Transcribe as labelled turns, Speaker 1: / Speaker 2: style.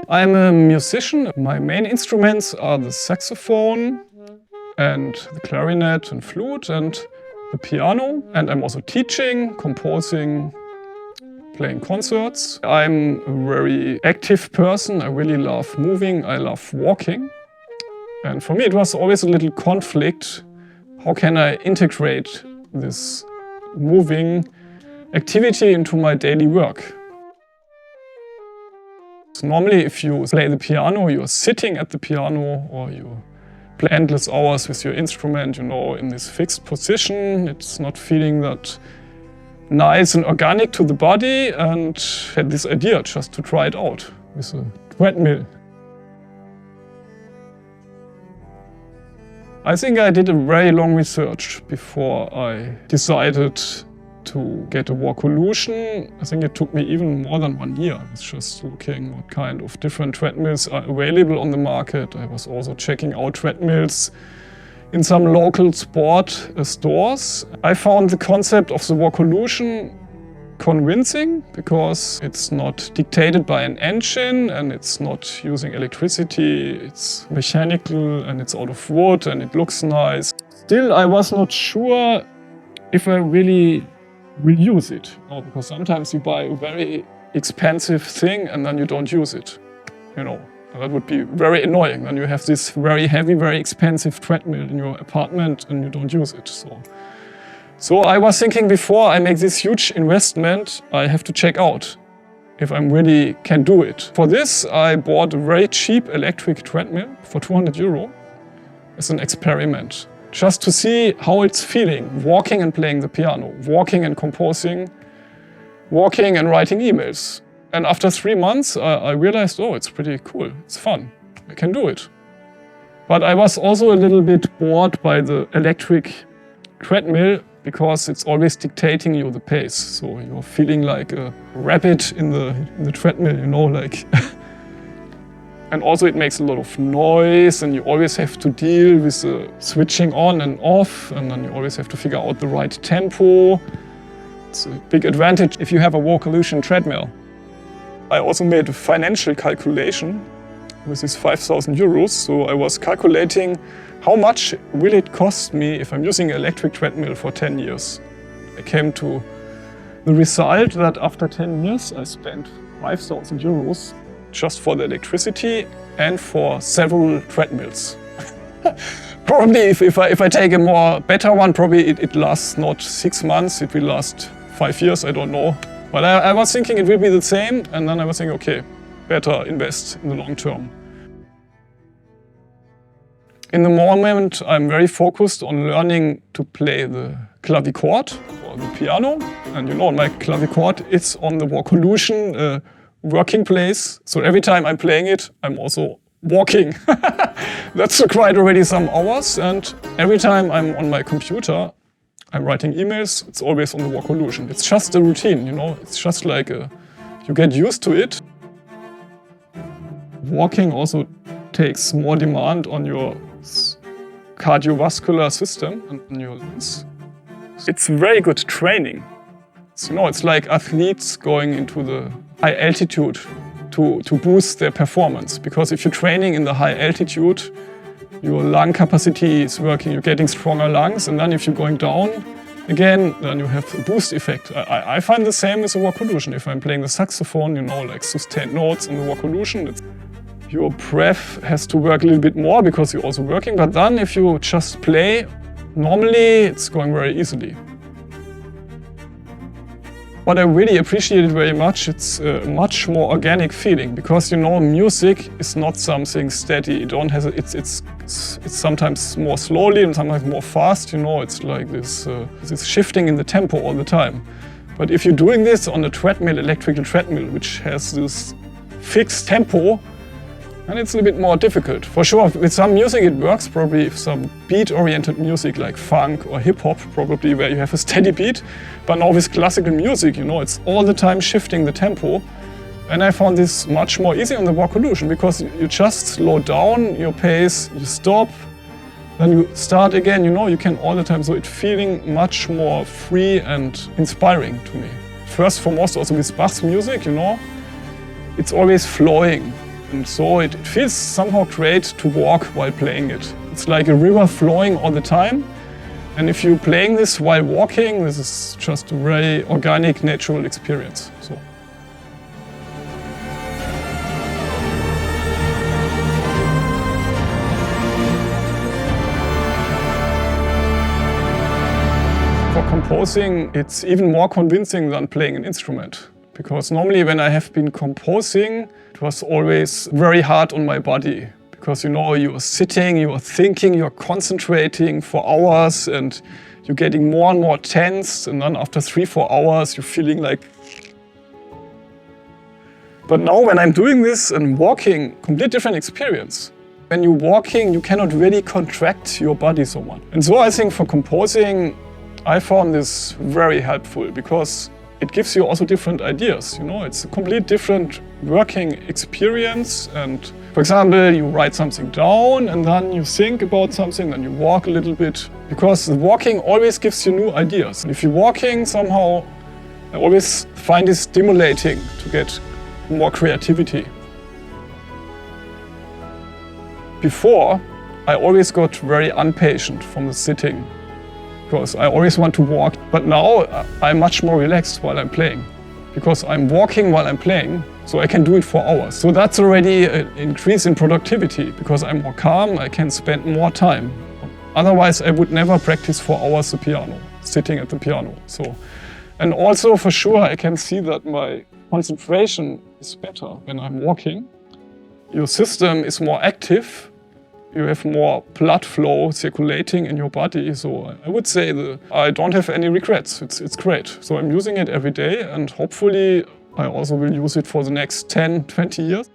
Speaker 1: I'm a musician. My main instruments are the saxophone and the clarinet and flute and the piano. And I'm also teaching, composing, playing concerts. I'm a very active person. I really love moving. I love walking. And for me, it was always a little conflict. How can I integrate this moving activity into my daily work? So normally, if you play the piano, you're sitting at the piano or you play endless hours with your instrument, in this fixed position. It's not feeling that nice and organic to the body, and had this idea just to try it out with a treadmill. I think I did a very long research before I decided to get a Walkolution. I think it took me even more than 1 year. I was just looking what kind of different treadmills are available on the market. I was also checking out treadmills in some local sport stores. I found the concept of the Walkolution convincing because it's not dictated by an engine and it's not using electricity. It's mechanical and it's out of wood and it looks nice. Still, I was not sure if I really will use it. Because sometimes you buy a very expensive thing and then you don't use it. That would be very annoying. Then you have this very heavy, very expensive treadmill in your apartment and you don't use it. So I was thinking before I make this huge investment, I have to check out if I really can do it. For this, I bought a very cheap electric treadmill for 200 euro as an experiment. Just to see how it's feeling, walking and playing the piano, walking and composing, walking and writing emails. And after 3 months, I realized, it's pretty cool, it's fun, I can do it. But I was also a little bit bored by the electric treadmill because it's always dictating you the pace. So you're feeling like a rabbit in the treadmill, like. And also it makes a lot of noise and you always have to deal with the switching on and off, and then you always have to figure out the right tempo. It's a big advantage if you have a Walkolution treadmill. I also made a financial calculation with this 5,000 euros. So I was calculating how much will it cost me if I'm using an electric treadmill for 10 years. I came to the result that after 10 years I spent 5,000 euros just for the electricity and for several treadmills. Probably if I take a better one, probably it lasts not 6 months, it will last 5 years, I don't know. But I was thinking it will be the same, and then I was thinking, okay, better invest in the long term. In the moment, I'm very focused on learning to play the clavichord or the piano. And my clavichord is on the Walkolution working place. So every time I'm playing it, I'm also walking. That's quite already some hours. And every time I'm on my computer, I'm writing emails, it's always on the Walkolution. It's just a routine, It's just like you get used to it. Walking also takes more demand on your cardiovascular system and on your lungs. It's very good training. It's like athletes going into the high altitude to boost their performance. Because if you're training in the high altitude, your lung capacity is working, you're getting stronger lungs, and then if you're going down again, then you have a boost effect. I find the same with the Walkolution. If I'm playing the saxophone, like sustained notes on the Walkolution, your breath has to work a little bit more because you're also working, but then if you just play, normally it's going very easily. What I really appreciated very much, it's a much more organic feeling because music is not something steady. It's sometimes more slowly and sometimes more fast. It's like this shifting in the tempo all the time. But if you're doing this on a treadmill, electrical treadmill, which has this fixed tempo, and it's a little bit more difficult. For sure, with some music it works, probably some beat-oriented music like funk or hip-hop, probably where you have a steady beat. But now with classical music, it's all the time shifting the tempo. And I found this much more easy on the Walkolution because you just slow down your pace, you stop, then you start again, you can all the time. So it's feeling much more free and inspiring to me. First, foremost, also with Bach's music, it's always flowing. And so it feels somehow great to walk while playing it. It's like a river flowing all the time. And if you're playing this while walking, this is just a very organic, natural experience. So. For composing, it's even more convincing than playing an instrument. Because normally when I have been composing, it was always very hard on my body. Because you know, you're sitting, you're thinking, you're concentrating for hours and you're getting more and more tense, and then after 3-4 hours you're feeling like... But now when I'm doing this and walking, complete different experience. When you're walking, you cannot really contract your body so much. And so I think for composing, I found this very helpful because it gives you also different ideas. You know, it's a complete different working experience. And for example, you write something down and then you think about something, then you walk a little bit. Because the walking always gives you new ideas. And if you're walking, somehow I always find it stimulating to get more creativity. Before, I always got very impatient from the sitting. Because I always want to walk, but now I'm much more relaxed while I'm playing. Because I'm walking while I'm playing, so I can do it for hours. So that's already an increase in productivity, because I'm more calm, I can spend more time. Otherwise, I would never practice for hours the piano, sitting at the piano. So, and also for sure, I can see that my concentration is better when I'm walking. Your system is more active. You have more blood flow circulating in your body. So I would say that I don't have any regrets. It's great. So I'm using it every day and hopefully I also will use it for the next 10, 20 years.